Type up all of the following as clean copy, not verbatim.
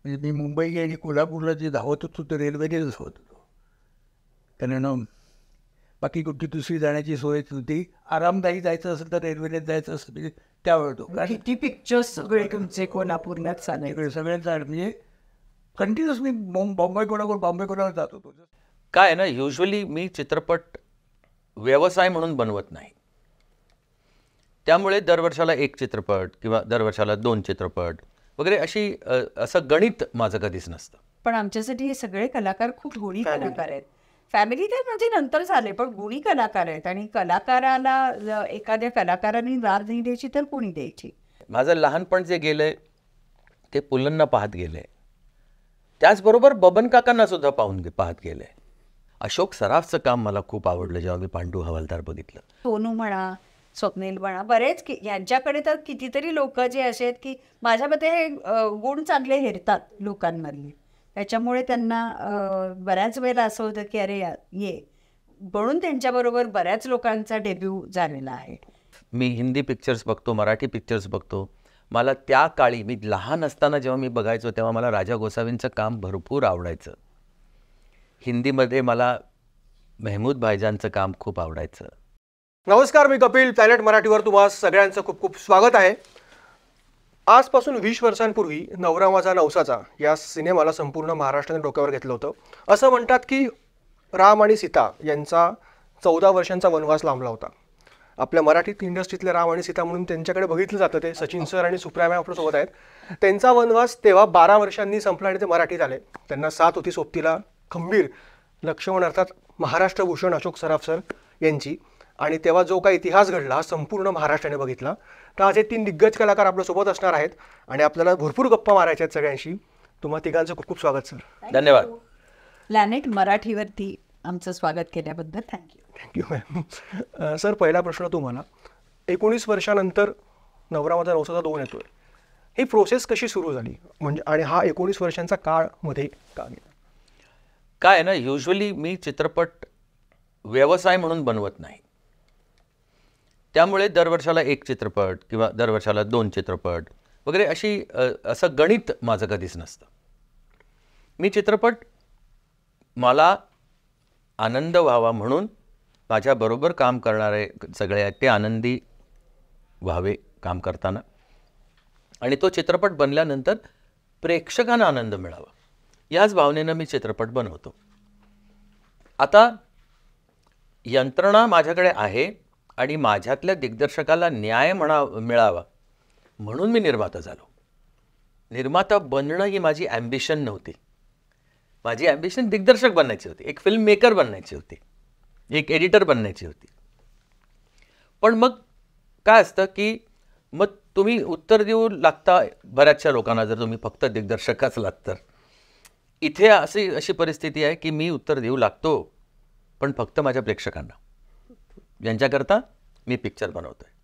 म्हणजे मी मुंबई आणि कोल्हापूरला जे धावत होतो ते रेल्वेनेच धावत होतो. कारण बाकी कुठली दुसरी जाण्याची सोयच नव्हती. आरामदायी जायचं असेल तर रेल्वेनेच जायचं असं म्हणजे त्यावेळेस तो कारण किती पिक्चर्स सगळे तुमचे कोल्हापूरलाच चालायचे. तिकडे सगळ्यांचं म्हणजे कंटिन्युअस मी बॉम्बे कोणावर जात होतो. काय आहे ना, युजली मी चित्रपट व्यवसाय म्हणून बनवत नाही. त्यामुळे दरवर्षाला एक चित्रपट किंवा दरवर्षाला 2 चित्रपट वगैरे असं गणित माझं कधीच नसतं. पण आमच्यासाठी हे सगळे कलाकार खूप गुणी कलाकार आहेत. फॅमिली तर म्हणजे नंतर झाले, पण गुणी कलाकार आहेत. आणि कलाकाराला एखाद्या कलाकाराने दाद नाही द्यायची तर कोणी द्यायची? माझं लहानपण जे गेलंय ते पुलंना पाहत गेलंय. त्याचबरोबर बबन काकांना सुद्धा पाहत गेलंय. अशोक सराफचं काम मला खूप आवडलं जेव्हा मी पांडू हवालदार बघितलं. सोनू म्हणा, स्वप्नील म्हणा, बरेच यांच्याकडे तर कितीतरी लोक जे असे आहेत की माझ्या मते हे गुण चांगले हेरतात लोकांमधले. त्याच्यामुळे त्यांना बऱ्याच वेळेला असं होतं की अरे ये, म्हणून त्यांच्याबरोबर बऱ्याच लोकांचा डेब्यू झालेला आहे. मी हिंदी पिक्चर्स बघतो, मराठी पिक्चर्स बघतो. मला त्या काळी मी लहान असताना जेव्हा मी बघायचो तेव्हा मला राजा गोसावींचं काम भरपूर आवडायचं. हिंदीमध्ये मला मेहमूद भाईजानचं काम खूप आवडायचं. नमस्कार, मी कपिल. प्लॅनेट मराठीवर तुम्हा सगळ्यांचं खूप खूप स्वागत आहे. आजपासून 20 वर्षांपूर्वी नवरा माझा नवसाचा या सिनेमाला संपूर्ण महाराष्ट्राने डोक्यावर घेतलं होतं. असं म्हणतात की राम आणि सीता यांचा 14 वर्षांचा वनवास लांबला होता. आपल्या मराठीत इंडस्ट्रीतले राम आणि सीता म्हणून त्यांच्याकडे बघितलं जातं. ते सचिन सर आणि सुप्रिया मॅम आपल्यासोबत आहेत. त्यांचा वनवास तेव्हा 12 वर्षांनी संपला आणि ते मराठीत आले. त्यांना साथ होती सोबतीला खंबीर लक्ष्मण अर्थात महाराष्ट्र भूषण अशोक सराफ सर यांची. आणि तेव्हा जो काही इतिहास घडला संपूर्ण महाराष्ट्राने बघितला. तर आज हे 3 दिग्गज कलाकार आपल्यासोबत असणार आहेत आणि आपल्याला भरपूर गप्पा मारायच्या आहेत सगळ्यांशी. तुम्हा तिघांचं खूप खूप स्वागत सर. धन्यवाद. प्लॅनेट मराठीवरती आमचं स्वागत केल्याबद्दल थँक्यू. Thank you ma'am. सर, पहिला प्रश्न तुम्हाला. 19 वर्षानंतर नवरा माझा नवसाचा 2 येतोय. ही प्रोसेस कशी सुरू झाली म्हणजे, आणि हा 19 वर्षांचा काळ मध्ये का गेला? काय आहे ना, युजली मी चित्रपट व्यवसाय म्हणून बनवत नाही. त्यामुळे दरवर्षाला एक चित्रपट किंवा दरवर्षाला 2 चित्रपट वगैरे असं गणित माझं कधीच नसतं. मी चित्रपट मला आनंद व्हावा म्हणून माझ्याबरोबर काम करणारे सगळे आहेत ते आनंदी व्हावे काम करताना, आणि तो चित्रपट बनल्यानंतर प्रेक्षकांना आनंद मिळावा याच भावनेनं मी चित्रपट बनवतो. आता यंत्रणा माझ्याकडे आहे आणि माझ्यातल्या दिग्दर्शकाला न्याय मिळावा म्हणून मी निर्माता झालो. निर्माता बनणं ही माझी ॲम्बिशन नव्हती. माझी ॲम्बिशन दिग्दर्शक बनण्याची होती, एक फिल्म मेकर बनण्याची होती, एक एडिटर बनण्याची होती. पण मग काय असतं की मग तुम्ही उत्तर देऊ लागता बऱ्याचशा लोकांना, जर तुम्ही फक्त दिग्दर्शकच लात तर. इथे अशी परिस्थिती आहे की मी उत्तर देऊ लागतो पण फक्त माझ्या प्रेक्षकांना, यांच्याकरता मी पिक्चर बनवतो आहे.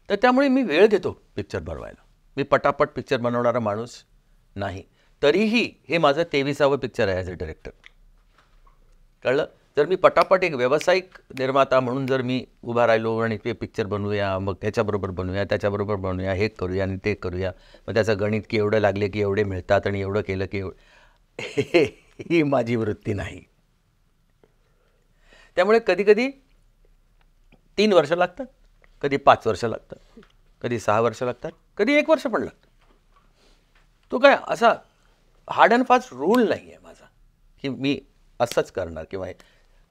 तर त्यामुळे मी वेळ घेतो पिक्चर बनवायला. मी पटापट पिक्चर बनवणारा माणूस नाही. तरीही हे माझं 23वा पिक्चर आहे ॲज अ डिरेक्टर. कळलं? जर मी पटापट एक व्यावसायिक निर्माता म्हणून जर मी उभा राहिलो आणि ते पिक्चर बनवूया, मग त्याच्याबरोबर बनवूया, त्याच्याबरोबर बनवूया, हे करूया आणि ते करूया, मग त्याचं गणित की एवढं लागले की एवढे मिळतात आणि एवढं केलं की ही माझी वृत्ती नाही. त्यामुळे कधीकधी 3 वर्ष लागतात, कधी 5 वर्ष लागतात, कधी 6 वर्ष लागतात, कधी 1 वर्ष पण लागतं. तो काय असा हार्ड अँड फास्ट रूल नाही आहे माझा की मी असंच करणार किंवा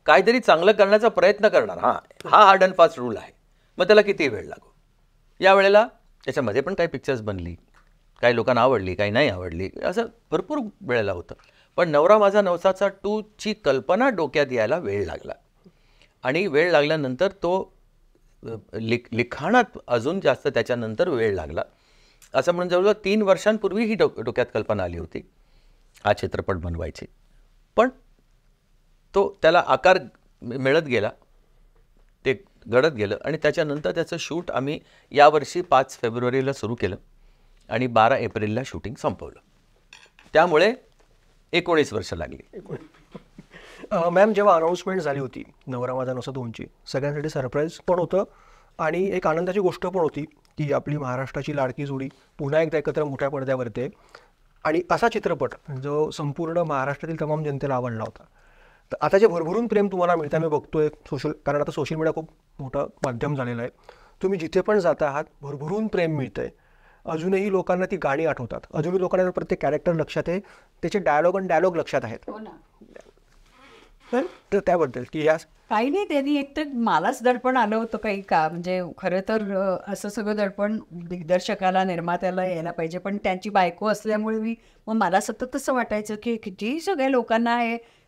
काहीतरी चांगलं करण्याचा प्रयत्न करणार. हा हार्ड अँड फास्ट रूल आहे. मग त्याला किती वेळ लागो. या वेळेला त्याच्यामध्ये पण काही पिक्चर्स बनली, काही लोकांना आवडली, काही नाही आवडली, असं भरपूर वेळेला होतं. पण नवरा माझा नवसाचा 2ची कल्पना डोक्यात यायला वेळ लागला आणि वेळ लागल्यानंतर तो लिखाणात अजून जास्त त्याच्यानंतर वेळ लागला. असं म्हणून जवळजवळ 3 वर्षांपूर्वी ही डोक्यात कल्पना आली होती हा चित्रपट बनवायची. पण तो त्याला आकार मिळत गेला, ते घडत गेलं आणि त्याच्यानंतर त्याचं शूट आम्ही यावर्षी 5 फेब्रुवारीला सुरू केलं आणि 12 एप्रिलला शूटिंग संपवलं. त्यामुळे 19 वर्ष लागली. मॅम, जेव्हा अनाऊन्समेंट झाली होती नवरा माझा नवसा 2ची, सगळ्यांसाठी सरप्राईज पण होतं आणि एक आनंदाची गोष्ट पण होती की आपली महाराष्ट्राची लाडकी जोडी पुन्हा एकदा एकत्र मोठ्या पडद्यावर येते. आणि असा चित्रपट जो संपूर्ण महाराष्ट्रातील तमाम जनतेला आवडला होता. तर आता जे भरभरून प्रेम तुम्हाला मिळतं मी बघतोय कारण आता सोशल मीडिया खूप मोठं माध्यम झालेलं आहे. तुम्ही जिथे पण जाता आहात भरभरून प्रेम मिळतंय. अजूनही लोकांना ती गाणी आठवतात, अजूनही लोकांना प्रत्येक कॅरेक्टर लक्षात आहे, त्याचे डायलॉग लक्षात आहेत. हो ना. तर त्याबद्दल की या काही नाही, त्यांनी एक तर मलाच दडपण आलं होतं काही का, म्हणजे खरं तर असं सगळं दडपण दिग्दर्शकाला निर्मात्याला यायला पाहिजे, पण त्यांची बायको असल्यामुळे मग मला सतत असं वाटायचं की किती सगळ्या लोकांना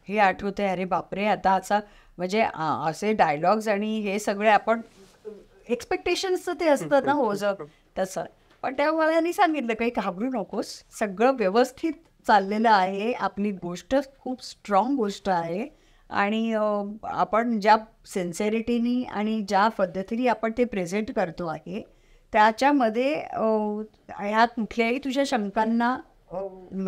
हे आठवतंय, अरे बापरे आता असा म्हणजे असे डायलॉग्स आणि हे सगळे आपण एक्सपेक्टेशन्सचं ते असतं ना हो जग तसं. पण तेव्हा मला यांनी सांगितलं काही घाबरू नकोस, सगळं व्यवस्थित चाललेलं आहे, आपली गोष्ट खूप स्ट्रॉंग गोष्ट आहे आणि आपण ज्या सिन्सिअरिटीनी आणि ज्या पद्धतीने आपण ते प्रेझेंट करतो आहे त्याच्यामध्ये ह्या कुठल्याही तुझ्या शंकांना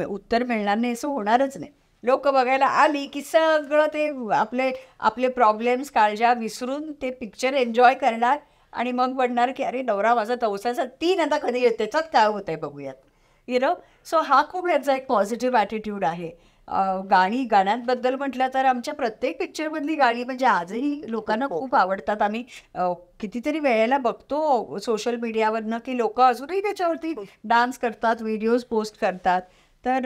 उत्तर मिळणार नाही असं होणारच नाही. लोक बघायला आली की सगळं ते आपले प्रॉब्लेम्स काळजा विसरून ते पिक्चर एन्जॉय करणार आणि मग म्हणणार की अरे नवरा माझा तवसाचा 3 आता कधी येते, त्याच्यात काय होत आहे बघूयात, सो हा खूप याचा एक पॉझिटिव्ह ॲटिट्यूड आहे. गाण्यांबद्दल म्हटलं तर आमच्या प्रत्येक पिक्चरमधली गाणी म्हणजे आजही लोकांना खूप आवडतात. आम्ही कितीतरी वेळेला बघतो सोशल मीडियावरनं की लोक अजूनही त्याच्यावरती डान्स करतात, व्हिडिओज पोस्ट करतात. तर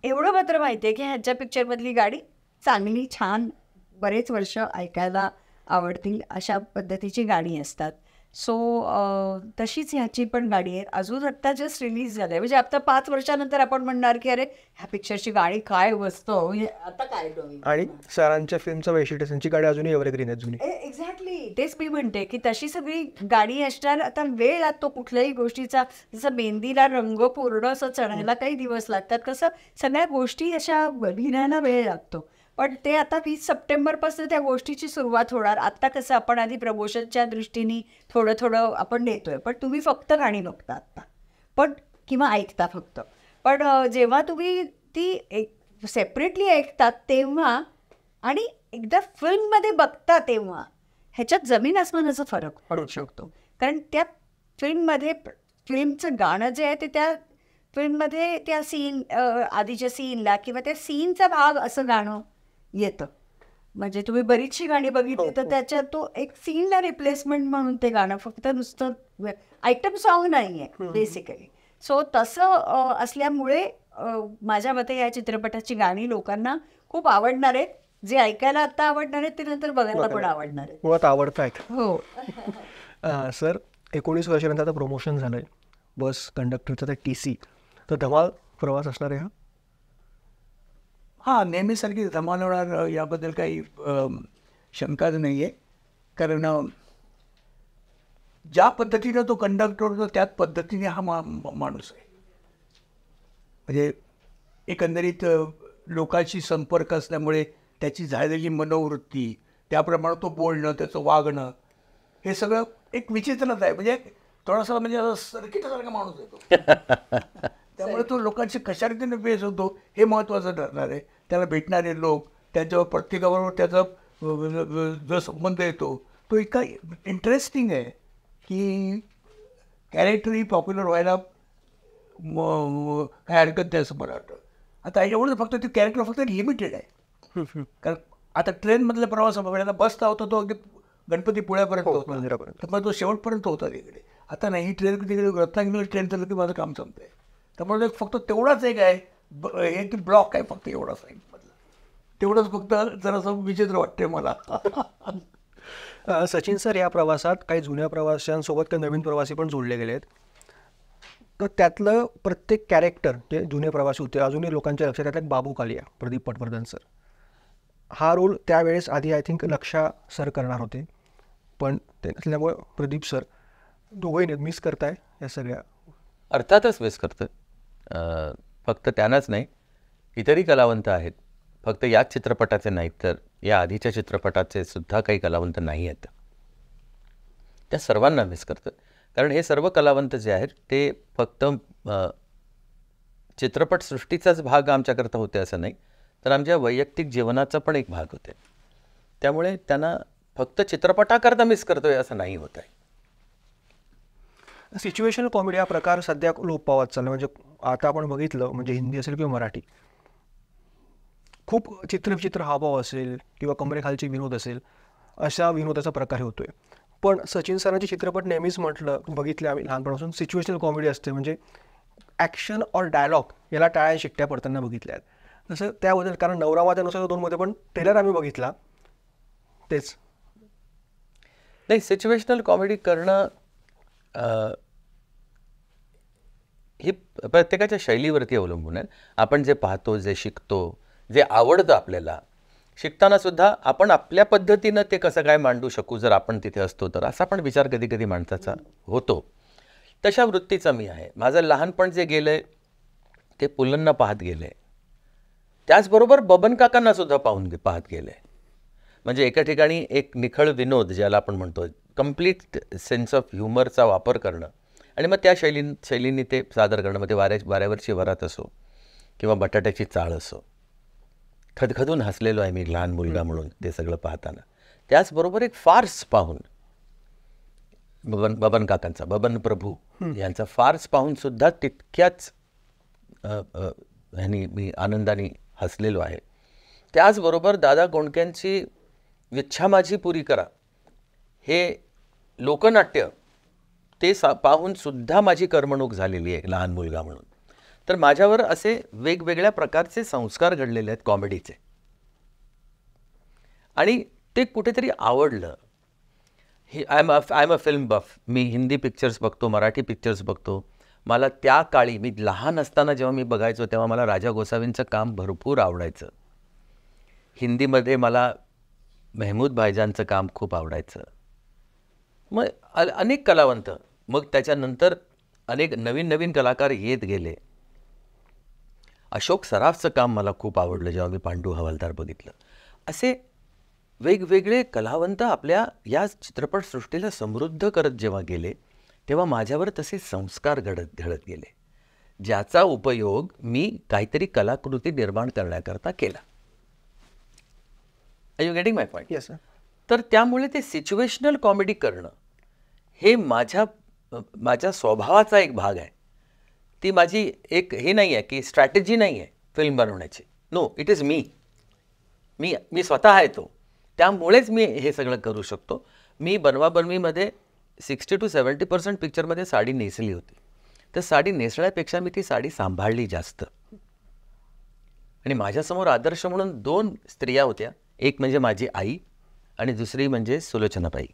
एवढं मात्र माहिती आहे की ह्यांच्या पिक्चरमधली गाणी चांगली छान बरेच वर्ष ऐकायला आवडतील अशा पद्धतीची गाणी असतात. सो तशीच ह्याची पण गाणी आहे. अजून आत्ता जस्ट रिलीज झालं आहे, म्हणजे आता 5 वर्षानंतर आपण म्हणणार की अरे ह्या पिक्चरची गाणी काय वस्तू आता काय आणि सरांच्या फिल्मचं वैशिष्ट्य त्यांची गाडी अजूनही एव्हरग्रीन आहेत जुनी. एक्झॅक्टली तेच मी म्हणते की तशी सगळी गाणी असणार. आता वेळ लागतो कुठल्याही गोष्टीचा, जसं मेहंदीला रंग पूर्ण असं चढायला काही दिवस लागतात, कसं सगळ्या गोष्टी अशा लिहिण्याला वेळ लागतो. पण ते आता 20 सप्टेंबरपासून त्या गोष्टीची सुरुवात होणार. आत्ता कसं आपण आधी प्रमोशनच्या दृष्टीने थोडं आपण देतोय, पण तुम्ही फक्त गाणी बघता आत्ता पण किंवा ऐकता फक्त. पण जेव्हा तुम्ही ती सेपरेटली ऐकतात तेव्हा आणि एकदा फिल्ममध्ये बघता तेव्हा ह्याच्यात जमीन आसमानाचा फरक पडू शकतो. कारण त्या फिल्मचं गाणं जे आहे ते त्या फिल्ममध्ये त्या सीन आधीच्या सीनला किंवा त्या सीनचा भाग असं गाणं येतं. म्हणजे तुम्ही बरीचशी गाणी बघितली तर त्याच्यात तो एक सीनला रिप्लेसमेंट म्हणून ते गाणं, फक्त नुसतं आयटम सॉन्ग नाही आहे बेसिकली. सो तसं असल्यामुळे माझ्या मते या चित्रपटाची गाणी लोकांना खूप आवडणार आहेत. जे ऐकायला आता आवडणार आहेत ते नंतर बघायला पण आवडणार आहेत. मुळात आवडत आहेत. हो. सर 19 वर्षानंतर आता प्रमोशन झालं आहे बस कंडक्टरचा तर TC, तर धमाल प्रवास असणार आहे हा? हां, नेहमीसारखी धमाल होणार याबद्दल काही शंकाच नाही आहे. कारण ज्या पद्धतीनं तो कंडक्टर होतो त्याच पद्धतीने हा माणूस आहे. म्हणजे एकंदरीत लोकांशी संपर्क असल्यामुळे त्याची झालेली मनोवृत्ती, त्याप्रमाणे तो बोलणं, त्याचं वागणं, हे सगळं एक विचित्रच आहे. म्हणजे थोडासा म्हणजे सर्किटसारखा माणूस आहे तो. त्यामुळे तो लोकांशी कशा रीतीने बेस होतो हे महत्त्वाचं ठरणार आहे. त्याला भेटणारे लोक, त्यांच्यावर प्रत्येकाबरोबर त्याचा जो संबंध येतो तो इतका इंटरेस्टिंग आहे की कॅरेक्टरही पॉप्युलर व्हायला काय हरकत नाही असं मला वाटतं. आता एवढं फक्त ते कॅरेक्टर फक्त लिमिटेड आहे. कारण आता ट्रेनमधला प्रवास वेळेला बसचा होता तो अगदी गणपतीपुळ्यापर्यंत होता, तर मग तो शेवटपर्यंत होता तिकडे. आता नाही, ही ट्रेन तिकडे रत्नागिरी ट्रेन चाललं की माझं काम संपतं आहे. त्यामुळे फक्त तेवढाच एक आहे हे की ब्लॉक आहे फक्त एवढाच आहे मधला, तेवढंच फक्त जरासं विचित्र वाटते मला. सचिन सर, या प्रवासात काही जुन्या प्रवाशांसोबत काही नवीन प्रवासी पण जोडले गेले आहेत, तर त्यातलं प्रत्येक कॅरेक्टर जे जुने प्रवासी होते अजूनही लोकांच्या लक्षात येतात. बाबू कालिया, प्रदीप पटवर्धन सर, हा रोल त्यावेळेस आधी आय थिंक लक्षा सर करणार होते, पण ते नसल्यामुळे प्रदीप सर दोघंही मिस करताय या सगळ्या? अर्थातच मिस करतं. फक्त त्यांनाच नाही, इतरही कलावंत आहेत. फक्त याच चित्रपटाचे नाहीत तर या आधीच्या चित्रपटाचे सुद्धा काही कलावंत नाही आहेत. त्या सर्वांना मिस करतं. कारण हे सर्व कलावंत जे आहेत ते फक्त चित्रपटसृष्टीचाच भाग आमच्याकरता होते असं नाही, तर आमच्या वैयक्तिक जीवनाचा पण एक भाग होते. त्यामुळे त्यांना फक्त चित्रपटाकरता मिस करतोय असं नाही होत आहे. सिच्युएशनल कॉमेडी हा प्रकार सध्या लोप पावत चालला. म्हणजे आता आपण बघितलं, म्हणजे हिंदी असेल किंवा मराठी, खूप चित्रविचित्र हावभाव असेल किंवा कमरेखालचे विनोद असेल, अशा विनोदाचा प्रकार होतोय. पण सचिन सरांचे चित्रपट नेहमीच म्हटलं बघितले आम्ही लहानपणापासून, सिच्युएशनल कॉमेडी असते. म्हणजे ॲक्शन और डायलॉग याला टाळ्या शिट्ट्या पडताना बघितल्या आहेत. तसं त्याबद्दल, कारण नवरा माझा नवसा 2मध्ये पण ट्रेलर आम्ही बघितला तेच. नाही, सिच्युएशनल कॉमेडी करणं ही प्रत्येकाच्या शैलीवरती अवलंबून आहे. आपण जे पाहतो, जे शिकतो, जे आवडतं आपल्याला, शिकताना सुद्धा आपण आपल्या पद्धतीनं ते कसं काय मांडू शकू जर आपण तिथे असतो तर, असा पण विचार कधी कधी माणसाचा होतो. तशा वृत्तीचा मी आहे. माझं लहानपण जे गेलं आहे ते पुलंना पाहत गेलं आहे, त्याचबरोबर बबन काकांना सुद्धा पाहत गेलं आहे. म्हणजे एका ठिकाणी एक निखळ विनोद ज्याला आपण म्हणतो, कम्प्लीट सेन्स ऑफ ह्युमरचा वापर करणं आणि मग त्या शैलींनी ते सादर करणं. मग ते वाऱ्यावरची वरात असो किंवा बटाट्याची चाळ असो, खदखदून हसलेलो आहे मी लहान मुलगा म्हणून ते सगळं पाहताना. त्याचबरोबर एक फार्स पाहून, बबन काकांचा, बबन प्रभू यांचा फार्स पाहून सुद्धा तितक्याच ह्यांनी मी आनंदाने हसलेलो आहे. त्याचबरोबर दादा कोंडकेंची इच्छा माझी पुरी करा हे लोकनाट्य, ते पाहून सुद्धा माझी करमणूक झालेली आहे लहान मुलगा म्हणून. तर माझ्यावर असे वेगवेगळ्या प्रकारचे संस्कार घडलेले आहेत कॉमेडीचे, आणि ते कुठेतरी आवडलं. I am a film buff. मी हिंदी पिक्चर्स बघतो, मराठी पिक्चर्स बघतो. मला त्या काळी, मी लहान असताना जेव्हा मी बघायचो तेव्हा मला राजा गोसावींचं काम भरपूर आवडायचं. हिंदीमध्ये मला मेहमूद भाईजानचं काम खूप आवडायचं. मग अनेक कलावंत, मग त्याच्यानंतर अनेक नवीन नवीन कलाकार येत गेले. अशोक सराफचं काम मला खूप आवडलं जेव्हा मी पांडू हवालदार बघितलं. असे वेगवेगळे कलावंत आपल्या या चित्रपटसृष्टीला समृद्ध करत जेव्हा गेले तेव्हा माझ्यावर तसे संस्कार घडत गेले, ज्याचा उपयोग मी काहीतरी कलाकृती निर्माण करण्याकरता केला. Are you getting my point? Yes sir. तर त्यामुळे ते सिच्युएशनल कॉमेडी करणं हे माझ्या स्वभावाचा एक भाग आहे. ती माझी एक हे नाही आहे की स्ट्रॅटेजी नाही आहे फिल्म बनवण्याची. नो, इट इज मी स्वतः आहे तो. त्यामुळेच मी हे सगळं करू शकतो. मी बनवाबनवीमध्ये 60 to 70% पिक्चरमध्ये साडी नेसली होती. तर साडी नेसण्यापेक्षा मी ती साडी सांभाळली जास्त. आणि माझ्यासमोर आदर्श म्हणून 2 स्त्रिया होत्या. एक म्हणजे माझी आई आणि दुसरी म्हणजे सुलोचनाबाई.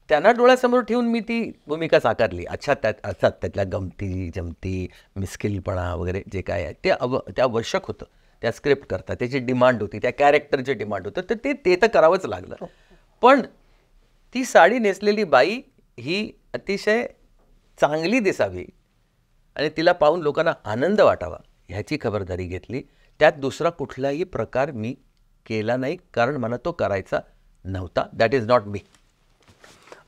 त्यांना डोळ्यासमोर ठेवून मी ती भूमिका साकारली. अच्छा, त्यातल्या गमती जमती, मिस्किलपणा वगैरे जे काय आहे ते आवश्यक होतं त्या स्क्रिप्ट करता. त्याची डिमांड होती, त्या कॅरेक्टरची डिमांड होतं, तर ते तर करावंच लागलं. पण ती साडी नेसलेली बाई ही अतिशय चांगली दिसावी आणि तिला पाहून लोकांना आनंद वाटावा ह्याची खबरदारी घेतली. त्यात दुसरा कुठलाही प्रकार मी केला नाही, कारण मला तो करायचा नव्हता. That is not me.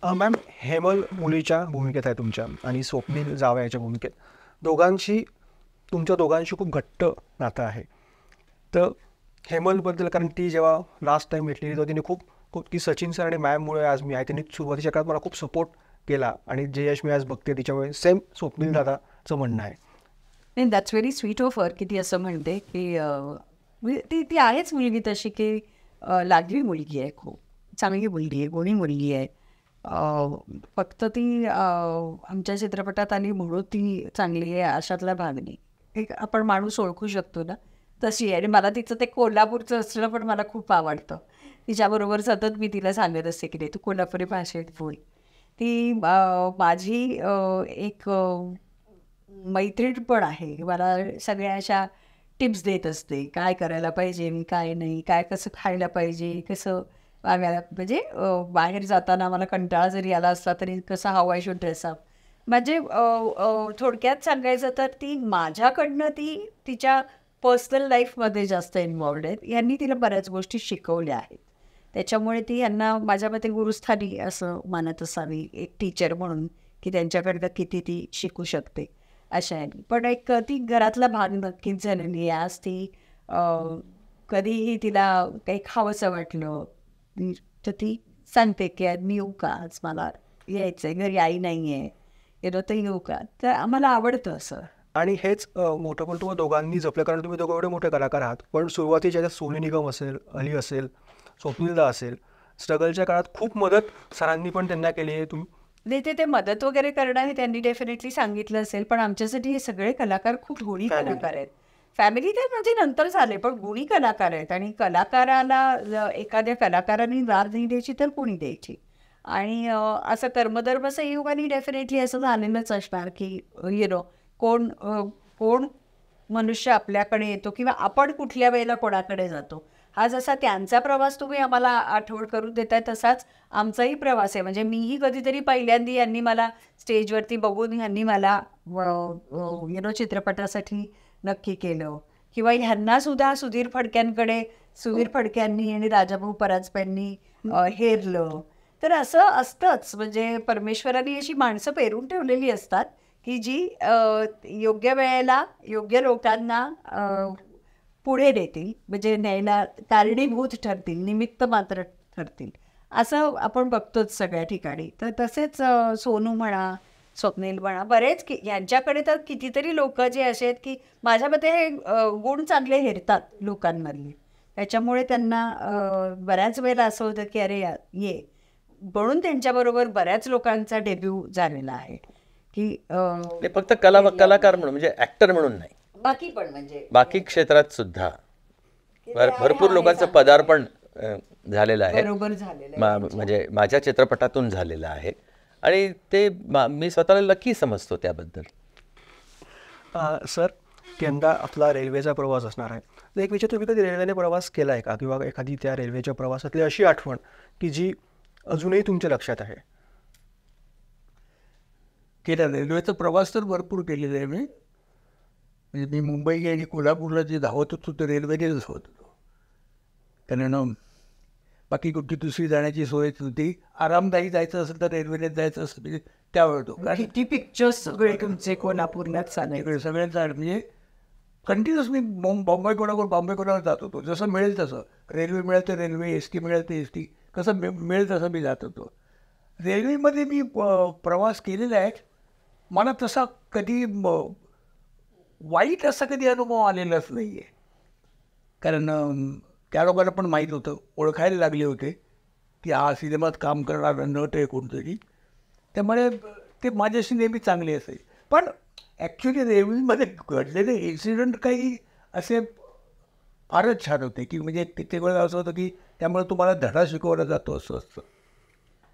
Ma'am, Hemal मुलीच्या भूमिकेत आहे तुमच्या आणि स्वप्नील जावयाच्या भूमिकेत. तुमच्या दोघांशी खूप घट्ट नातं आहे. तर हेमलबद्दल, कारण ती जेव्हा लास्ट टाईम भेटलेली तेव्हा तिने खूप की सचिन सर आणि मॅममुळे आज मी आहे, त्यांनी सुरुवातीच्या काळात मला खूप सपोर्ट केला आणि जे यश मी आज बघते तिच्यामुळे सेम स्वप्नील दादाचं म्हणणं आहे. नाही, that's very sweet of her की ती असं म्हणते की ती आहेच मुलगी तशी की लाडली मुलगी आहे, खूप चांगली मुलगी आहे, गुणी मुलगी आहे. फक्त ती आमच्या चित्रपटात आली म्हणून ती चांगली आहे अशातला भाग नाही. एक आपण माणूस ओळखू शकतो ना, तशी आहे. आणि मला तिचं ते कोल्हापूरचं असलं पण मला खूप आवडतं. तिच्याबरोबर सतत मी तिला सांगत असते की नाही, तू कोल्हापुरी भाषेत बोल. ती माझी एक मैत्रीण पण आहे. मला सगळ्या अशा टिप्स देत असते, काय करायला पाहिजे मी, काय नाही, काय कसं खायला पाहिजे, कसं वागायला, म्हणजे बाहेर जाताना मला कंटाळा जरी आला असला तरी कसं how I should dress up. म्हणजे थोडक्यात सांगायचं तर ती माझ्याकडनं तिच्या पर्सनल लाईफमध्ये जास्त इन्वॉल्ड आहेत. यांनी तिला बऱ्याच गोष्टी शिकवल्या आहेत. त्याच्यामुळे ती यांना माझ्या मते गुरुस्थानी असं मानत असावी, एक टीचर म्हणून, की त्यांच्याकडनं किती ती शिकू शकते अशा आहे. पण एक ती घरातला भाग नक्कीच झालेली आहे. आज ती कधीही तिला काही खावंसं वाटलं तर ती सांगते की मी येऊ का, आज मला यायचं आहे, घरी आई नाही आहे, तर येऊ का, तर आम्हाला आवडतं असं. आणि हेच मोठं पण तुम्हाला दोघांनी जपलं, कारण तुम्ही दोघं एवढे मोठे कलाकार आहात. पण सुरुवातीच्या ज्या सोनू निगम असेल, अली असेल, स्वप्नीलदा असेल, स्ट्रगलच्या काळात खूप मदत सरांनी पण त्यांना केली आहे. नाही ते मदत वगैरे करणं हे त्यांनी डेफिनेटली सांगितलं असेल, पण आमच्यासाठी हे सगळे कलाकार खूप गुणी कलाकार आहेत. फॅमिली तर म्हणजे नंतर झाले, पण गुणी कलाकार आहेत. आणि कलाकाराला एखाद्या कलाकाराने दाद नाही द्यायची तर कोणी द्यायची. आणि असं कर्मधर्म संयोगाने डेफिनेटली असं झालेलंच असणार की कोण मनुष्य आपल्याकडे येतो किंवा आपण कुठल्या वेळेला कोणाकडे जातो. हा जसा त्यांचा प्रवास तुम्ही आम्हाला आठवण करून देताय, तसाच आमचाही प्रवास आहे. म्हणजे मीही कधीतरी पहिल्यांदा यांनी मला स्टेजवरती बघून यांनी मला चित्रपटासाठी नक्की केलं, किंवा ह्यांना सुद्धा सुधीर फडक्यांनी आणि राजाभाऊ परांजपेंनी हेरलं. तर असं असतंच. म्हणजे परमेश्वराने अशी माणसं पेरून ठेवलेली असतात की जी योग्य वेळेला योग्य लोकांना पुढे देतील, म्हणजे न्यायला कारणीभूत ठरतील, निमित्त मात्र ठरतील. असं आपण बघतोच सगळ्या ठिकाणी. तर तसेच सोनू म्हणा, स्वप्नील म्हणा, बरेच यांच्याकडे तर कितीतरी लोक जे असे आहेत की माझ्या मते हे गुण चांगले हेरतात लोकांमधले. त्याच्यामुळे त्यांना बऱ्याच वेळेला असं होतं की अरे ये, म्हणून त्यांच्याबरोबर बऱ्याच लोकांचा डेब्यू झालेला आहे की फक्त कलाकार म्हणून, म्हणजे ऍक्टर म्हणून नाही, बाकी पण म्हणजे बाकी क्षेत्रात सुद्धा भरपूर लोकांचं पदार्पण झालेलं आहे. बरोबर झालेलं आहे. म्हणजे माझ्या चित्रपटातून झालेलं आहे आणि ते मी स्वतःला लकी समजतो त्याबद्दल. सर, यंदा आपला रेल्वेचा प्रवास असणार आहे. तर एक विचार, तुम्ही कधी रेल्वेने प्रवास केला आहे का, किंवा एखादी त्या रेल्वेच्या प्रवासातली अशी आठवण की जी अजूनही तुमच्या लक्षात आहे? केला रेल्वेचा प्रवास तर भरपूर केलेला आहे मी. म्हणजे मी मुंबई आणि कोल्हापूरला जे धावत होतो ते रेल्वेनेच होत होतो. कारण बाकी कुठली दुसरी जाण्याची सोय नव्हती. आरामदायी जायचं असेल तर रेल्वेनेच जायचं असेल म्हणजे त्यावेळ होतो. कारण किती पिक्चर्स सगळे तुमचे कोल्हापूरला चालायचे. सगळ्यांचा म्हणजे कंटिन्युअस मी बॉम्बे कोणावर जात होतो. जसं मिळेल तसं, रेल्वे मिळेल तर रेल्वे, एस टी मिळेल तर एस टी, कसं मिळेल तसं मी जात होतो. रेल्वेमध्ये मी प्रवास केलेला आहे. मला तसा कधी वाईट असा कधी अनुभव आलेलाच नाही आहे. कारण त्या लोकांना पण माहीत होतं, ओळखायला लागले होते की हा सिनेमात काम करणारा नट आहे कोणतरी. त्यामुळे ते माझ्याशी नेहमी चांगले असायचे. पण ॲक्च्युली रेल्वेमध्ये घडलेले इन्सिडेंट काही असे फारच छान होते की म्हणजे कित्येक वेळा असं होतं की त्यामुळे तुम्हाला धडा शिकवला जातो असं असतं.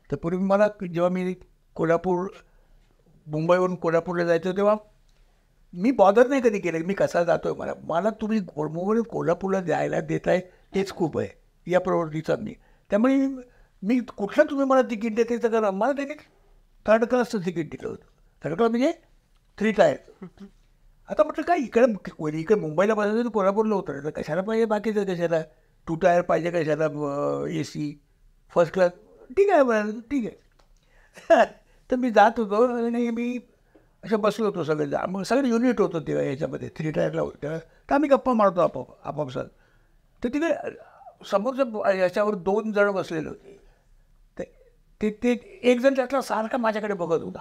तर पूर्वी मला जेव्हा मी मुंबईवरून कोल्हापूरला जायचं तेव्हा मी बॉदर नाही कधी केलं मी कसा जातो आहे. मला तुम्ही मुंबईवरून कोल्हापूरला जायला देत आहे तेच खूप आहे या प्रवृत्तीचा मी. त्यामुळे मी कुठलं तुम्ही मला तिकीट देते तर करा. मला त्यांनी थर्ड क्लासचं तिकीट दिलं होतं. थर्ड क्लास म्हणजे 3 टायर. आता म्हटलं काय इकडे मुंबईला बसायचं तर कोल्हापूरला उतरायचं, कशाला पाहिजे बाकीचं, कशाला 2 टायर पाहिजे, कशाला AC फर्स्ट क्लास. ठीक आहे बरं, ठीक आहे. तर मी जात होतो आणि मी असं बसलो होतो सगळे. मग सगळे युनिट होतं तेव्हा याच्यामध्ये 3 टायरला होतं तेव्हा. तर आम्ही गप्पा मारतो आपापसात. तर तिकडे समोरच्या याच्यावर 2 जण बसलेले होते. ते एक जण त्यातला सारखा माझ्याकडे बघत होता.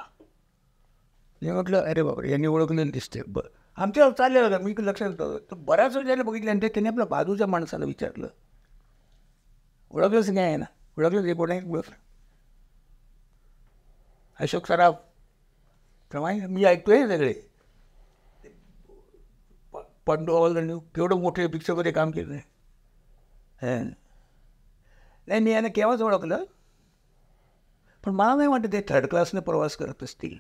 मी म्हटलं अरे बाबा यांनी ओळखलेलं दिसते. बरं आमच्यावर चाललेलं होतं, मी लक्षात होतं. तर बऱ्याच वेळ ज्याने बघितल्यानंतर त्यांनी आपल्या बाजूच्या माणसाला विचारलं, ओळखलंच नाही आहे ना, ओळखलं ते कोण आहे, ओळखलं अशोक सराफ. तेव्हा मी ऐकतोय सगळे पंडू हवालदार केवढं मोठे पिक्चरमध्ये काम केलं आहे. नाही मी यानं केव्हाच ओळखलं, पण मला नाही वाटत ते थर्ड क्लासने प्रवास करत असतील.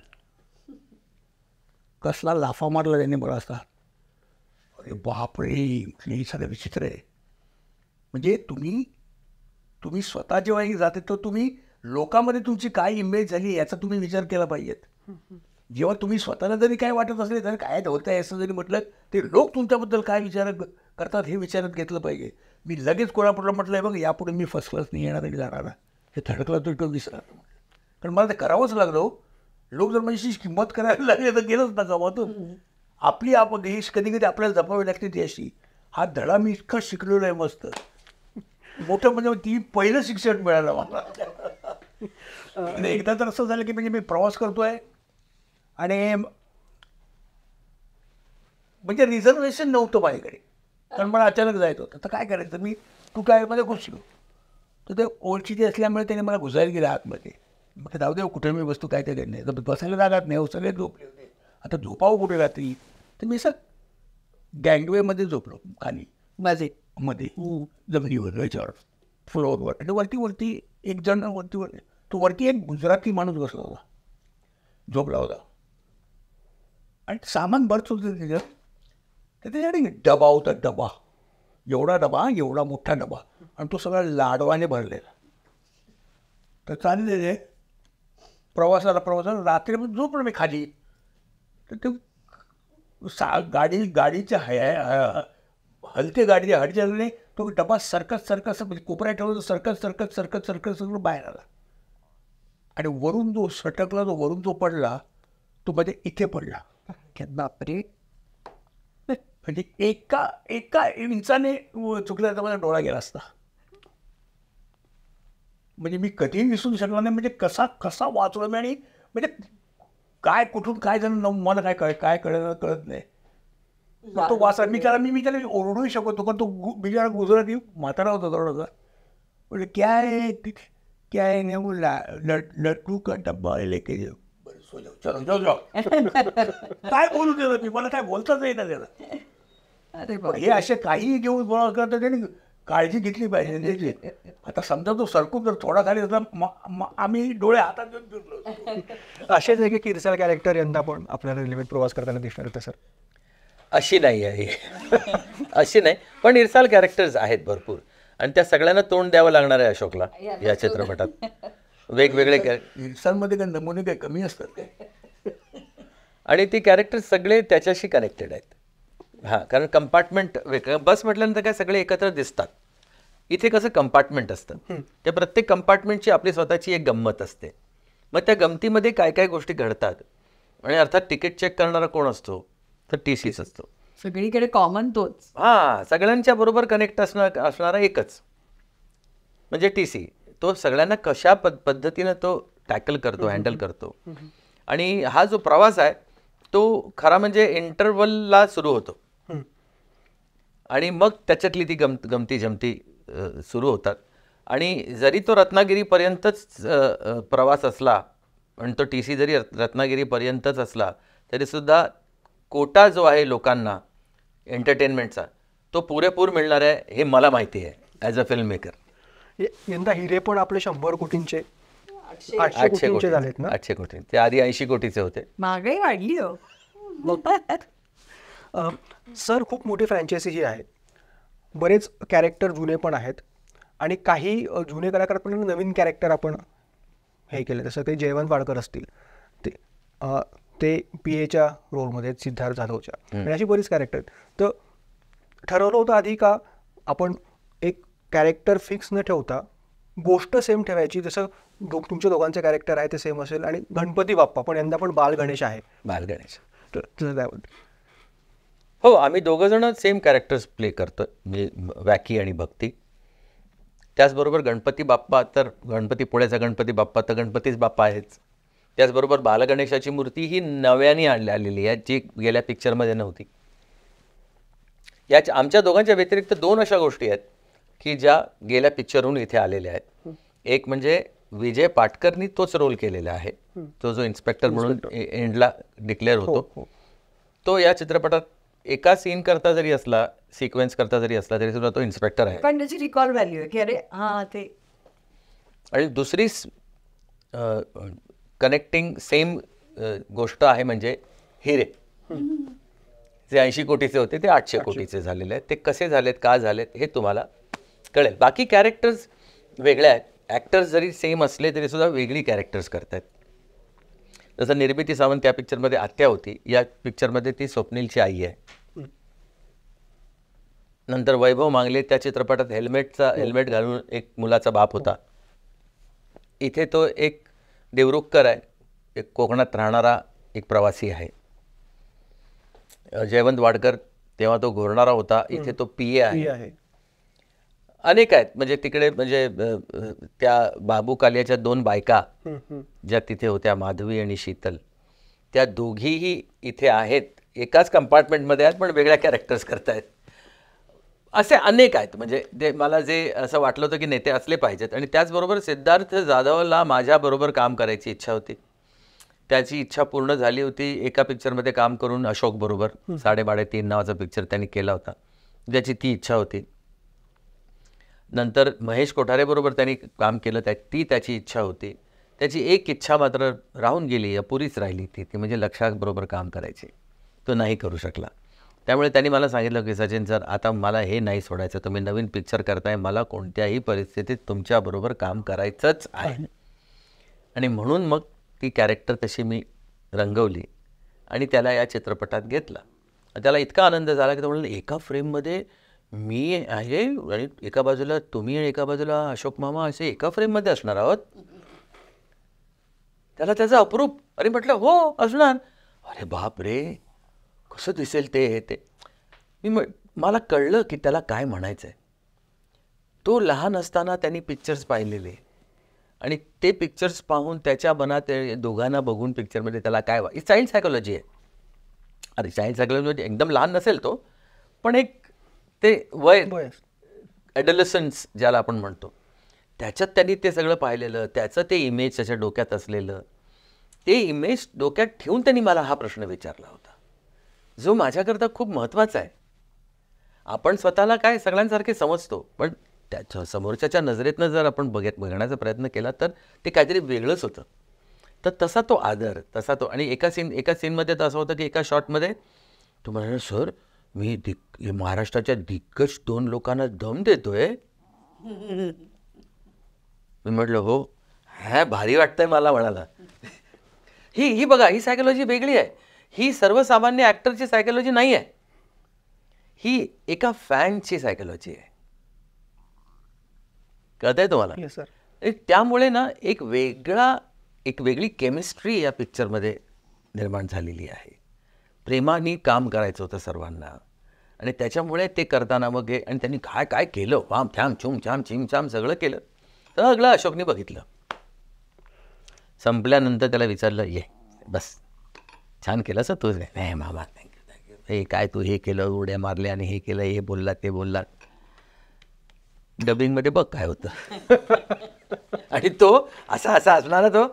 कसला लाफा मारला त्यांनी मला असता. अरे बापरे, हे सगळं विचित्र आहे. म्हणजे तुम्ही स्वतः जेव्हाही जाते तर तुम्ही लोकांमध्ये तुमची काय इमेज झाली याचा तुम्ही विचार केला पाहिजेत. जेव्हा तुम्ही स्वतःला जरी काय वाटत असले तर काय होत आहे असं जरी म्हटलं ते लोक तुमच्याबद्दल काय विचार करतात हे विचारात घेतलं पाहिजे. मी लगेच कोल्हापूरला म्हटलं आहे बघ यापुढे मी फर्स्ट क्लास नाही येणार आणि जाणार, हे थर्ड क्लास तो दिसणार. कारण मला ते करावंच लागलं. लोक जर माझी किंमत करायला लागले तर गेलंच ना गावातून. आपली ही कधी कधी आपल्याला जपावी लागते ती अशी. हा धडा मी इतका शिकलेलो आहे मस्त मोठं, म्हणजे ती पहिलं शिक्षण मिळालं मला. आणि एकदा तर असं झालं की म्हणजे मी प्रवास करतोय आणि म्हणजे रिझर्वेशन नव्हतं माझ्याकडे, कारण मला अचानक जायचं होतं. तर काय करायचं, मी टू टायरमध्ये घुसलो. तर ते ओळखीचे असल्यामुळे त्याने मला घुसायला गेलं आतमध्ये. मग जाऊ दे कुठे मी वस्तू काय ते नाही, तर बसायला जागात नाही, सगळे झोपले होते. आता झोपावं कुठे रात्री, तर मी असं गँगवेमध्ये झोपलो खाली माझे मध्ये जमिनीवर याच्यावर फ्लोअरवर. आणि वरती एक जण वरती तो वरती एक गुजराती माणूस बसला होता, झोपला होता. आणि सामान बरंच होतं त्याच्यात. तर त्याच्याकडे डबा होता, एवढा मोठा डबा, आणि तो सगळा लाडवाने भरलेला. तर चालले ते प्रवासाला रात्री झोपलो मी खाली. तर ते गाडीच्या हलते गाडीच्या हडच्याने तो डबा सरकत म्हणजे कोपऱ्यात ठेवला, सरकत सगळं बाहेर आला. आणि वरून जो सटकला, वरून जो पडला तो मध्ये इथे पडला. बापरे. म्हणजे एका इंचाने चुकला तर माझा डोळा गेला असता. म्हणजे मी कधीही विसरू शकलो नाही. म्हणजे कसा वाचलो मी. आणि म्हणजे काय कुठून काय झालं मला काय कळत नाही. तो वाचा मी त्याला ओरडूही शकतो, पण तो बिचारा गुजराती म्हातारा होता थोडासा. म्हणजे क्या है ने बोला लड्डू का डब्बा लेके जाओ. चलो जाओ. काय बोलू त्याला मी, मला काय बोलताच येईना त्याला. अरे हे असे काहीही घेऊन बोला करतात, त्यांनी काळजी घेतली पाहिजे त्याची. आता समजा तो सरकून जर थोडा खाली असला, आम्ही डोळे हातात घेऊन फिरलो. असेच एक एक इरसाल कॅरेक्टर यंदा पण आपल्याला रेल्वेत प्रवास करताना दिसणार होतं सर. अशी नाही आहे अशी नाही, पण इरसाल कॅरेक्टर्स आहेत भरपूर, आणि त्या सगळ्यांना तोंड द्यावं लागणार आहे अशोकला या चित्रपटात. वेगवेगळे इरसालमध्ये काय नमुने काय कमी असतात काय? आणि ती कॅरेक्टर्स सगळे त्याच्याशी कनेक्टेड आहेत. हां, कारण कंपार्टमेंट वेगळं, बस म्हटल्यानंतर काय सगळे एकत्र दिसतात. इथे कसं कंपार्टमेंट असतं, त्या प्रत्येक कंपार्टमेंटची आपली स्वतःची एक गंमत असते. मग त्या गमतीमध्ये काय काय गोष्टी घडतात. आणि अर्थात तिकीट चेक करणारा कोण असतो, तर TCच असतो. सगळीकडे कॉमन तोच. हां, सगळ्यांच्या बरोबर कनेक्ट असणारा एकच म्हणजे TC. तो सगळ्यांना कशा पद्धतीनं तो टॅकल करतो, हँडल करतो. आणि हा जो प्रवास आहे तो खरा म्हणजे इंटरव्हलला सुरू होतो, आणि मग त्याच्यातली ती गमती जमती सुरू होतात. आणि जरी तो रत्नागिरीपर्यंतच प्रवास असला, आणि तो TC जरी रत्नागिरीपर्यंतच असला, तरीसुद्धा कोटा जो आहे लोकांना एंटरटेनमेंटचा, तो पुरेपूर मिळणार आहे हे मला माहिती आहे ॲज अ फिल्म मेकर. यंदा हिरे पण आपले 100 कोटींचे 800 800 कोटींचे कोटी झालेत ना. 800 कोटी. ते आधी 80 कोटीचे होते. महागाई वाढली हो. सर, खूप मोठी फ्रँचायझी ही आहे. बरेच कॅरेक्टर जुने पण आहेत, आणि काही जुने कलाकार पण नवीन कॅरेक्टर आपण हे केले. जसं काही जयवंत वाडकर असतील, ते PAच्या रोलमध्ये सिद्धार्थ जाधवच्या, आणि अशी बरीच कॅरेक्टर आहेत. तर ठरवलं होतं आधी का आपण एक कॅरेक्टर फिक्स न ठेवता गोष्ट सेम ठेवायची, जसं तुमच्या दोघांचे कॅरेक्टर आहे ते सेम असेल, आणि गणपती बाप्पा पण यंदा पण बाल गणेश आहे. बाल गणेश. तर त्याबद्दल हो, आम्ही दोघंजणं सेम कॅरेक्टर्स प्ले करतो, म्हणजे वॅकी आणि भक्ती. त्याचबरोबर गणपती बाप्पा, तर गणपती पुण्याचा गणपती बाप्पा तर गणपतीच बाप्पा आहेच. त्याचबरोबर बालगणेशाची मूर्ती ही नव्याने आलेली आहे, जी गेल्या पिक्चरमध्ये नव्हती. आमच्या दोघांच्या व्यतिरिक्त 2 अशा गोष्टी आहेत की ज्या गेल्या पिक्चरहून इथे आलेल्या आहेत. एक म्हणजे विजय पाटकरनी तोच रोल केलेला आहे, तो जो इन्स्पेक्टर म्हणून एंडला डिक्लेअर होतो, तो या चित्रपटात एका सीन करता जरी असला, सिक्वेन्स करता जरी असला, तरी सुद्धा तो इन्स्पेक्टर आहे. पण त्याची रिकॉल व्हॅल्यू आहे की अरे हां ते. आणि दुसरी कनेक्टिंग सेम गोष्ट आहे म्हणजे हिरे, जे 80 कोटीचे होते ते 800 कोटीचे झालेले आहेत. ते कसे झालेत, का झालेत हे तुम्हाला कळेल. बाकी कॅरेक्टर्स वेगळ्या आहेत. ॲक्टर्स जरी सेम असले तरी सुद्धा वेगळी कॅरेक्टर्स करतात. जसं निर्मिती सावंत त्या पिक्चरमध्ये आत्या होती, या पिक्चरमध्ये ती स्वप्नीलची आई आहे. नंतर वैभव मांगले त्या चित्रपटात हेल्मेट घालून एक मुलाचा बाप होता. इथे तो एक देवरुखकर आहे, एक कोकणात राहणारा एक प्रवासी आहे. जयवंत वाडकर तेव्हा तो घोरणारा होता, इथे तो PA आहे. अनेक आहेत. म्हणजे तिकडे म्हणजे त्या बाबू कालियाच्या 2 बायका ज्या तिथे होत्या, माधवी आणि शीतल, त्या दोघीही इथे आहेत, एकाच कंपार्टमेंटमध्ये आहेत पण वेगळ्या कॅरेक्टर्स करतायत. असे अनेक आहेत. म्हणजे ते मला जे असं वाटलं होतं की नेते असले पाहिजेत. आणि त्याचबरोबर सिद्धार्थ जाधवला माझ्याबरोबर काम करायची इच्छा होती. त्याची इच्छा पूर्ण झाली होती एका पिक्चरमध्ये काम करून अशोक बरोबर. 3.5 नावाचा पिक्चर त्यांनी केला होता, त्याची ती इच्छा होती. नंतर महेश कोठारेबरोबर त्यांनी काम केलं, ती त्याची इच्छा होती. त्याची एक इच्छा मात्र राहून गेली, अपुरीच राहिली, ती म्हणजे लक्षाबरोबर काम करायची. तो नाही करू शकला. त्यामुळे त्यांनी मला सांगितलं की सचिन सर, आता मला हे नाही सोडायचं, तुम्ही नवीन पिक्चर करताय, मला कोणत्याही परिस्थितीत तुमच्याबरोबर काम करायचंच आहे. आणि म्हणून मग ती कॅरेक्टर तशी मी रंगवली आणि त्याला या चित्रपटात घेतला. त्याला इतका आनंद झाला की तो म्हणाला, एका फ्रेममध्ये मी आहे आणि एका बाजूला तुम्ही आणि एका बाजूला अशोक मामा, असे एका फ्रेममध्ये असणार आहोत. त्याला त्याचं अप्रूप. अरे म्हटलं हो असणार. अरे बाप रे, कसं दिसेल ते. मला कळलं की त्याला काय म्हणायचं आहे. तो लहान असताना त्यांनी पिक्चर्स पाहिलेले आणि ते पिक्चर्स पाहून त्याच्या मनात दोघांना बघून पिक्चरमध्ये त्याला काय ही चाइल्ड सायकोलॉजी आहे. अरे चाइल्ड सायकोलॉजी एकदम लहान नसेल तो, पण एक ते वय ॲडोलसन्स ज्याला आपण म्हणतो, त्याच्यात त्यांनी ते सगळं पाहिलेलं, त्याचं ते इमेज त्याच्या डोक्यात असलेलं, ते इमेज डोक्यात ठेवून त्यांनी मला हा प्रश्न विचारला होता, जो माझ्याकरता खूप महत्त्वाचा आहे. आपण स्वतःला काय सगळ्यांसारखे समजतो, पण त्याच्या समोरच्याच्या नजरेतनं जर आपण बघण्याचा प्रयत्न केला तर ते काहीतरी वेगळंच होतं. तर तसा तो आदर, तसा तो. आणि एका सीनमध्ये तर असं होतं की एका शॉटमध्ये तो म्हणाला, सर मी महाराष्ट्राच्या दिग्गज 2 लोकांना दम देतोय. मी म्हटलं हो, हा भारी वाटतंय मला. म्हणाला ही बघा, ही सायकोलॉजी वेगळी आहे. ही सर्वसामान्य ॲक्टरची सायकोलॉजी नाही आहे, ही एका फॅनची सायकोलॉजी आहे. कळतंय तुम्हाला? Yes sir. त्यामुळे ना एक वेगळी केमिस्ट्री या पिक्चरमध्ये निर्माण झालेली आहे. प्रेमाने काम करायचं होतं सर्वांना आणि त्याच्यामुळे ते करताना मग आणि त्यांनी काय काय केलं, वाम थॅम छुम छाम चिम छाम सगळं केलं. सगळं अशोकने बघितलं. संपल्यानंतर त्याला विचारलं, ये बस छान केलं सर तू. नाही मामा थँक्यू, हे काय तू हे केलं, उड्या मारल्या आणि हे केलं, हे बोललात ते बोललात. डबिंगमध्ये बघ काय होतं. आणि तो असा असणार, तो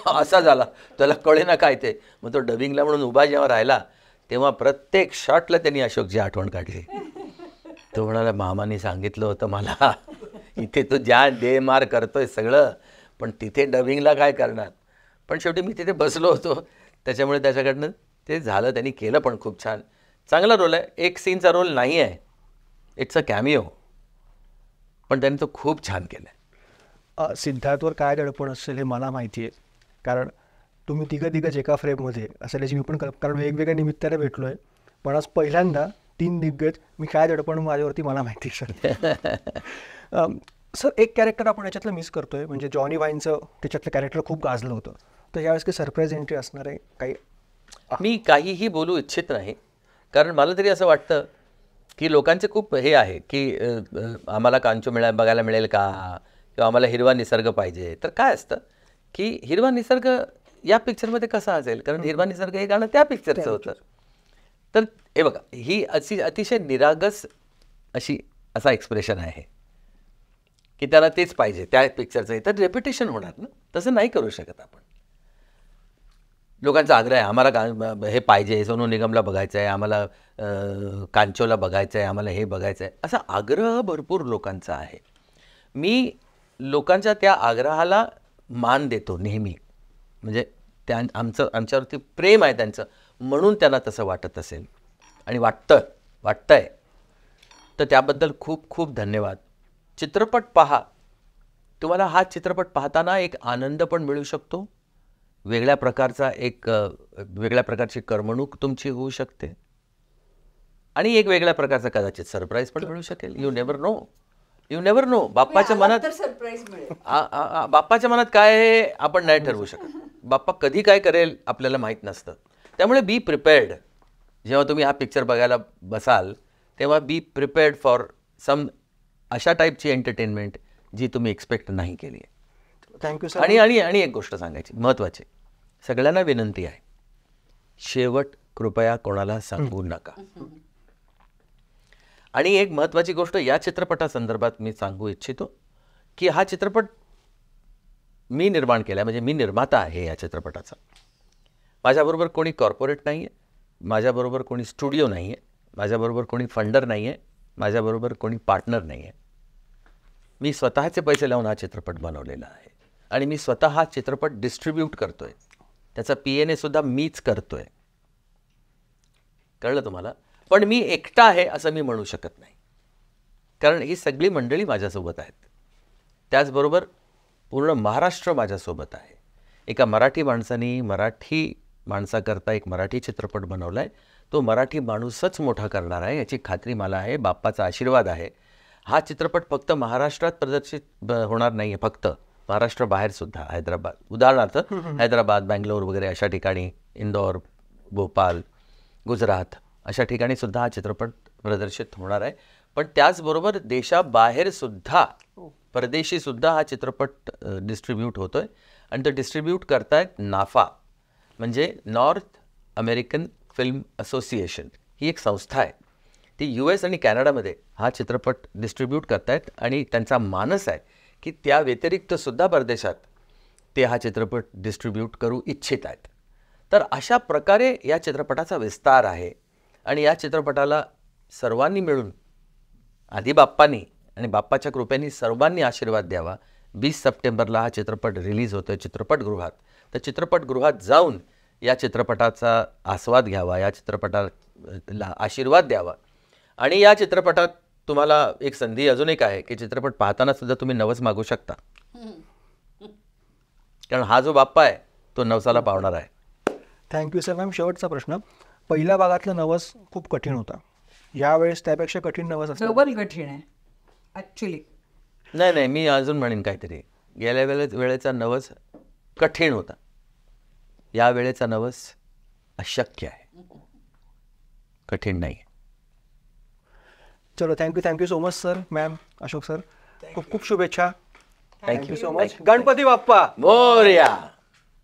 असा झाला, त्याला कळे ना काय ते. मग तो डबिंगला म्हणून उभा जेव्हा राहिला तेव्हा प्रत्येक शॉटला त्यांनी अशोकची आठवण काढली. तो म्हणाला, मामाने सांगितलं होतं मला, इथे तू ज्या दे मार करतोय सगळं, पण तिथे डबिंगला काय करणार. पण शेवटी मी तिथे बसलो होतो, त्याच्यामुळे त्याच्याकडनं ते झालं. त्यांनी केलं पण खूप छान, चांगला रोल आहे. एक सीनचा रोल नाही आहे, इट्स अ कॅमिओ, पण त्यांनी तो खूप छान केलं आहे. सिद्धार्थवर काय दडपण असेल हे मला माहिती आहे, कारण तुम्ही तिघंच एका फ्रेममध्ये असेल याची मी पण कारण वेगवेगळ्या निमित्ताने भेटलो आहे. पण आज पहिल्यांदा 3 दिग्गज, मी काय दडपण माझ्यावरती मला माहिती सर. सर एक कॅरेक्टर आपण याच्यातलं मिस करतोय, म्हणजे जॉनी वाईनचं त्याच्यातलं कॅरेक्टर खूप गाजलं होतं. तर यावेळेस काही सरप्राईज एंट्री असणार आहे काही? मी काहीही बोलू इच्छित नाही, कारण मला तरी असं वाटतं की लोकांचे खूप हे आहे की आम्हाला कांचो बघायला मिळेल का, किंवा आम्हाला हिरवा निसर्ग पाहिजे. तर काय असतं की हिरवा निसर्ग या पिक्चरमध्ये कसा असेल, कारण हिरवा निसर्ग हे गाणं त्या पिक्चरचं होतं. तर हे बघा, ही अतिशय निरागस असा एक्सप्रेशन आहे की त्याला तेच पाहिजे त्या पिक्चरचं. तर रेप्युटेशन होणार ना, तसं नाही करू शकत आपण. लोकांचा आग्रह आहे, आम्हाला हे पाहिजे, सोनू निगमला बघायचं आहे, आम्हाला कांचोला बघायचं आहे, आम्हाला हे बघायचं आहे, असा आग्रह भरपूर लोकांचा आहे. मी लोकांच्या त्या आग्रहाला मान देतो नेहमी, म्हणजे आमच्यावरती प्रेम आहे त्यांचं, म्हणून त्यांना तसं वाटत असेल आणि वाटतंय तर त्याबद्दल खूप खूप धन्यवाद. चित्रपट पहा, तुम्हाला हा चित्रपट पाहताना एक आनंद पण मिळू शकतो, वेगळ्या प्रकारची करमणूक तुमची होऊ शकते आणि एक वेगळ्या प्रकारचा कदाचित सरप्राईज पण मिळू शकेल. You never know. बाप्पाच्या मनात सरप्राईज मिळेल. बाप्पाच्या मनात काय आहे आपण नाही ठरवू शकत. बाप्पा कधी काय करेल आपल्याला माहीत नसतं. त्यामुळे बी प्रिपेअर्ड. जेव्हा तुम्ही हा पिक्चर बघायला बसाल तेव्हा बी प्रिपेअर्ड फॉर सम अशा टाईपची एंटरटेनमेंट जी तुम्ही एक्सपेक्ट नाही केली आहे. Thank you sir. आणि आणि आणि एक गोष्ट सांगायची महत्त्वाची, सगळ्यांना विनंती आहे, शेवट कृपया कोणाला सांगू नका. आणि एक महत्त्वाची गोष्ट या चित्रपटासंदर्भात मी सांगू इच्छितो की हा चित्रपट मी निर्माण केला आहे, म्हणजे मी निर्माता आहे या चित्रपटाचा. माझ्याबरोबर कोणी कॉर्पोरेट नाही आहे, माझ्याबरोबर कोणी स्टुडिओ नाही आहे, माझ्याबरोबर कोणी फंडर नाही आहे, माझ्याबरोबर कोणी पार्टनर नाही आहे. मी स्वतःचे पैसे लावून हा चित्रपट बनवलेला आहे आणि मी स्वतः हा चित्रपट डिस्ट्रीब्यूट करतो आहे. त्याचा PNA सुद्धा मीच करतो आहे. कळलं तुम्हाला? पण मी एकटा आहे असं मी म्हणू शकत नाही, कारण ही सगळी मंडळी माझ्यासोबत आहेत. त्याचबरोबर पूर्ण महाराष्ट्र माझ्यासोबत आहे. एका मराठी माणसाने मराठी माणसाकरता एक मराठी चित्रपट बनवला आहे. तो मराठी माणूसच मोठा करणार आहे याची खात्री मला आहे. बाप्पाचा आशीर्वाद आहे. हा चित्रपट फक्त महाराष्ट्रात प्रदर्शित होणार नाही आहे, फक्त महाराष्ट्राबाहेरसुद्धा, हैदराबाद उदाहरणार्थ हैदराबाद, बँगलोर वगैरे अशा ठिकाणी, इंदौर, भोपाळ, गुजरात अशा ठिकाणी सुद्धा हा चित्रपट प्रदर्शित होणार आहे. पण त्याचबरोबर देशाबाहेरसुद्धा, परदेशीसुद्धा हा चित्रपट डिस्ट्रीब्यूट होतो आहे. आणि तो डिस्ट्रीब्यूट करतायत नाफा, म्हणजे नॉर्थ अमेरिकन फिल्म असोसिएशन ही एक संस्था आहे. ती US आणि कॅनडामध्ये हा चित्रपट डिस्ट्रीब्यूट करतायत आणि त्यांचा मानस आहे की त्या व्यतिरिक्तसुद्धा परदेशात ते हा चित्रपट डिस्ट्रीब्यूट करू इच्छित आहेत. तर अशा प्रकारे या चित्रपटाचा विस्तार आहे आणि या चित्रपटाला सर्वांनी मिळून, आधी बाप्पांनी आणि बाप्पाच्या कृपेने सर्वांनी आशीर्वाद द्यावा. 20 सप्टेंबरला हा चित्रपट रिलीज होतो आहे चित्रपटगृहात. तर चित्रपटगृहात जाऊन या चित्रपटाचा आस्वाद घ्यावा, या चित्रपटाला आशीर्वाद द्यावा. आणि या चित्रपटात तुम्हाला एक संधी अजून एक आहे की चित्रपट पाहताना सुद्धा तुम्ही नवस मागू शकता, कारण हा जो बाप्पा आहे तो नवसाला पावणार आहे. Thank you sir. मॅम, शेवटचा प्रश्न. पहिल्या भागातलं नवस खूप कठीण होता, यावेळेस त्यापेक्षा कठीण नवस असतं? डबल कठीण आहे ॲक्च्युली. नाही, मी अजून म्हणेन काहीतरी. गेल्या वेळेचा नवस कठीण होता, या वेळेचा नवस अशक्य आहे, कठीण नाही. चलो, thank you so much sir, ma'am, Ashok sir. खूप खूप शुभेच्छा. Thank you so much. Ganpati Bappa Morya.